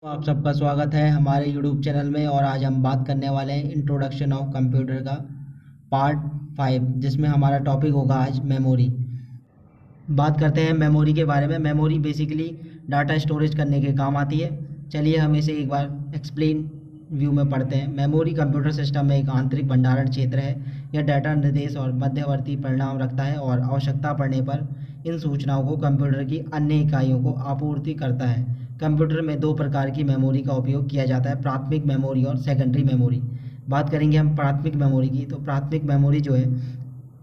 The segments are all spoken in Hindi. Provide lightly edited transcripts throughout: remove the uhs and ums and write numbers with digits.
तो आप सबका स्वागत है हमारे यूट्यूब चैनल में। और आज हम बात करने वाले हैं इंट्रोडक्शन ऑफ कंप्यूटर का पार्ट 5, जिसमें हमारा टॉपिक होगा आज मेमोरी। बात करते हैं मेमोरी के बारे में। मेमोरी बेसिकली डाटा स्टोरेज करने के काम आती है। चलिए हम इसे एक बार एक्सप्लेन व्यू में पढ़ते हैं। मेमोरी कंप्यूटर सिस्टम में एक आंतरिक भंडारण क्षेत्र है। यह डाटा निर्देश और मध्यवर्ती परिणाम रखता है और आवश्यकता पड़ने पर इन सूचनाओं को कंप्यूटर की अन्य इकाइयों को आपूर्ति करता है। कंप्यूटर में दो प्रकार की मेमोरी का उपयोग किया जाता है, प्राथमिक मेमोरी और सेकेंडरी मेमोरी। बात करेंगे हम प्राथमिक मेमोरी की। तो प्राथमिक मेमोरी जो है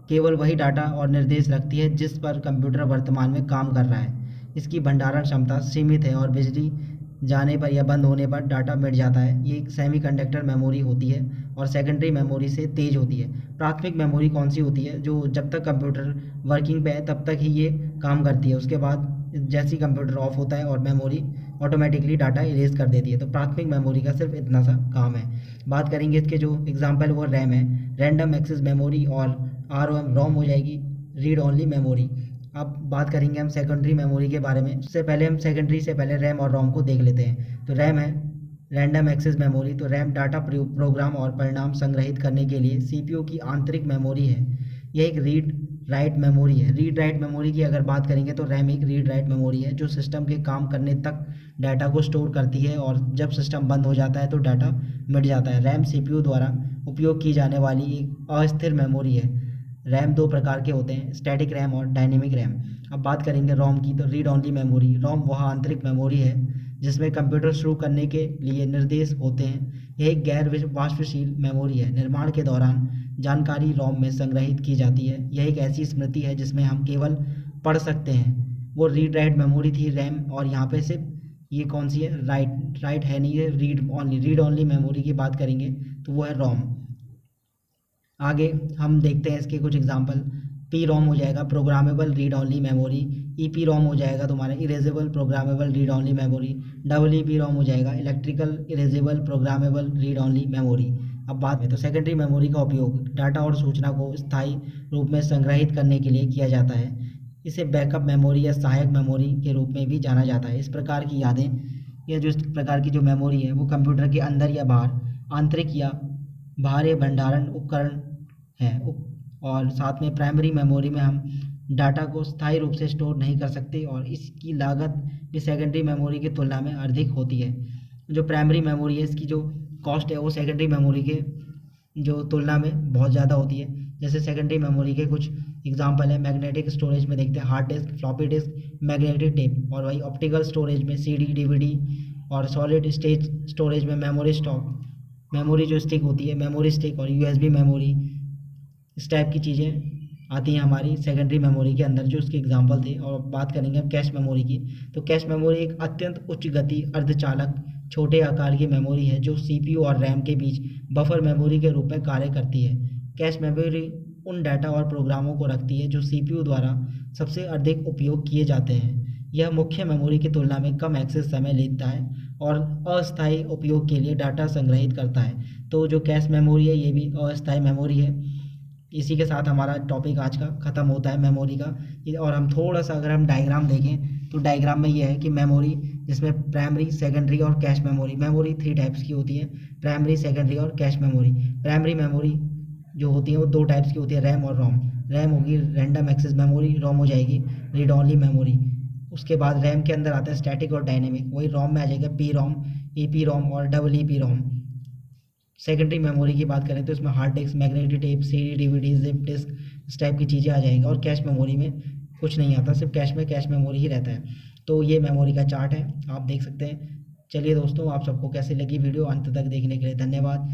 केवल वही डाटा और निर्देश रखती है जिस पर कंप्यूटर वर्तमान में काम कर रहा है। इसकी भंडारण क्षमता सीमित है और बिजली जाने पर या बंद होने पर डाटा मिट जाता है। ये एक सेमीकंडक्टर मेमोरी होती है और सेकेंडरी मेमोरी से तेज होती है। प्राथमिक मेमोरी कौन सी होती है? जो जब तक कंप्यूटर वर्किंग पे है तब तक ही ये काम करती है। उसके बाद जैसे ही कंप्यूटर ऑफ होता है और मेमोरी ऑटोमेटिकली डाटा इरेज कर देती है। तो प्राथमिक मेमोरी का सिर्फ इतना सा काम है। बात करेंगे इसके जो एग्जांपल वो रैम है, रैंडम एक्सेस मेमोरी, और रोम हो जाएगी रीड ओनली मेमोरी। अब बात करेंगे हम सेकेंडरी मेमोरी के बारे में। उससे पहले हम सेकेंडरी से पहले रैम और रोम को देख लेते हैं। तो रैम है रैंडम एक्सेस मेमोरी। तो रैम डाटा प्रोग्राम और परिणाम संग्रहित करने के लिए सीपीयू की आंतरिक मेमोरी है। यह एक रीड राइट मेमोरी है। रीड राइट मेमोरी की अगर बात करेंगे तो रैम एक रीड राइट मेमोरी है जो सिस्टम के काम करने तक डाटा को स्टोर करती है और जब सिस्टम बंद हो जाता है तो डाटा मिट जाता है। रैम सीपीयू द्वारा उपयोग की जाने वाली एक अस्थिर मेमोरी है। रैम दो प्रकार के होते हैं, स्टैटिक रैम और डायनेमिक रैम। अब बात करेंगे रोम की। तो रीड ओनली मेमोरी। रोम वह आंतरिक मेमोरी है जिसमें कंप्यूटर शुरू करने के लिए निर्देश होते हैं। यह एक गैर वाष्पशील मेमोरी है। निर्माण के दौरान जानकारी रोम में संग्रहित की जाती है। यह एक ऐसी स्मृति है जिसमें हम केवल पढ़ सकते हैं। वो रीड राइट मेमोरी थी रैम, और यहाँ पे सिर्फ ये कौन सी है? राइट है नहीं, ये रीड ओनली मेमोरी की बात करेंगे तो वो है रोम। आगे हम देखते हैं इसके कुछ एग्जांपल। पी रोम हो जाएगा programmable read only memory. E P ROM हो जाएगा तुम्हारा erasable programmable read only memory. Double E P ROM हो जाएगा electrical erasable programmable read only memory. अब बात में तो सेकेंडरी मेमोरी का उपयोग डाटा और सूचना को स्थायी रूप में संग्रहित करने के लिए किया जाता है। इसे बैकअप मेमोरी या सहायक मेमोरी के रूप में भी जाना जाता है। इस प्रकार की यादें या जो इस प्रकार की जो मेमोरी है वो कंप्यूटर के अंदर या बाहर, आंतरिक या बाहरी भंडारण उपकरण है। और साथ में प्राइमरी मेमोरी में हम डाटा को स्थायी रूप से स्टोर नहीं कर सकते और इसकी लागत भी सेकेंडरी मेमोरी की तुलना में अधिक होती है। जो प्राइमरी मेमोरी है इसकी जो कॉस्ट है वो सेकेंडरी मेमोरी के जो तुलना में बहुत ज़्यादा होती है। जैसे सेकेंडरी मेमोरी के कुछ एग्जांपल है, मैग्नेटिक स्टोरेज में देखते हैं hard disk, floppy disk, magnetic tape. और वही ऑप्टिकल स्टोरेज में सीडी, डीवीडी, और सॉलिड स्टेट स्टोरेज में मेमोरी स्टॉक, मेमोरी जो स्टिक होती है मेमोरी स्टिक, और यूएसबी मेमोरी। इस टाइप की चीज़ें आती हैं हमारी सेकेंडरी मेमोरी के अंदर, जो उसके एग्जांपल थे। और बात करेंगे हम कैश मेमोरी की। तो कैश मेमोरी एक अत्यंत उच्च गति अर्धचालक छोटे आकार की मेमोरी है जो सीपीयू और रैम के बीच बफर मेमोरी के रूप में कार्य करती है। कैश मेमोरी उन डाटा और प्रोग्रामों को रखती है जो सीपीयू द्वारा सबसे अधिक उपयोग किए जाते हैं। यह मुख्य मेमोरी की तुलना में कम एक्सेस समय लेता है और अस्थायी उपयोग के लिए डाटा संग्रहित करता है। तो जो कैश मेमोरी है ये भी अस्थायी मेमोरी है। इसी के साथ हमारा टॉपिक आज का ख़त्म होता है मेमोरी का। और हम थोड़ा सा अगर हम डायग्राम देखें तो डायग्राम में ये है कि मेमोरी जिसमें प्राइमरी, सेकेंडरी और कैश मेमोरी। मेमोरी 3 टाइप्स की होती है, प्राइमरी, सेकेंडरी और कैश मेमोरी। प्राइमरी मेमोरी जो होती है वो 2 टाइप्स की होती है, रैम और रोम। रैम होगी रैंडम एक्सेस मेमोरी, रोम हो जाएगी रीड ओनली मेमोरी। उसके बाद रैम के अंदर आता है स्टैटिक और डायनेमिक। वही रोम में आ जाएगा P ROM, E P ROM और double E P ROM. Secondary memory की बात करें तो इसमें hard disk, magnetic tape, CD, DVD, zip disk, इस टाइप की चीज़ें आ जाएंगी। और कैश मेमोरी में कुछ नहीं आता, सिर्फ कैश मेमोरी ही रहता है। तो ये मेमोरी का चार्ट है, आप देख सकते हैं। चलिए दोस्तों, आप सबको कैसी लगी वीडियो, अंत तक देखने के लिए धन्यवाद।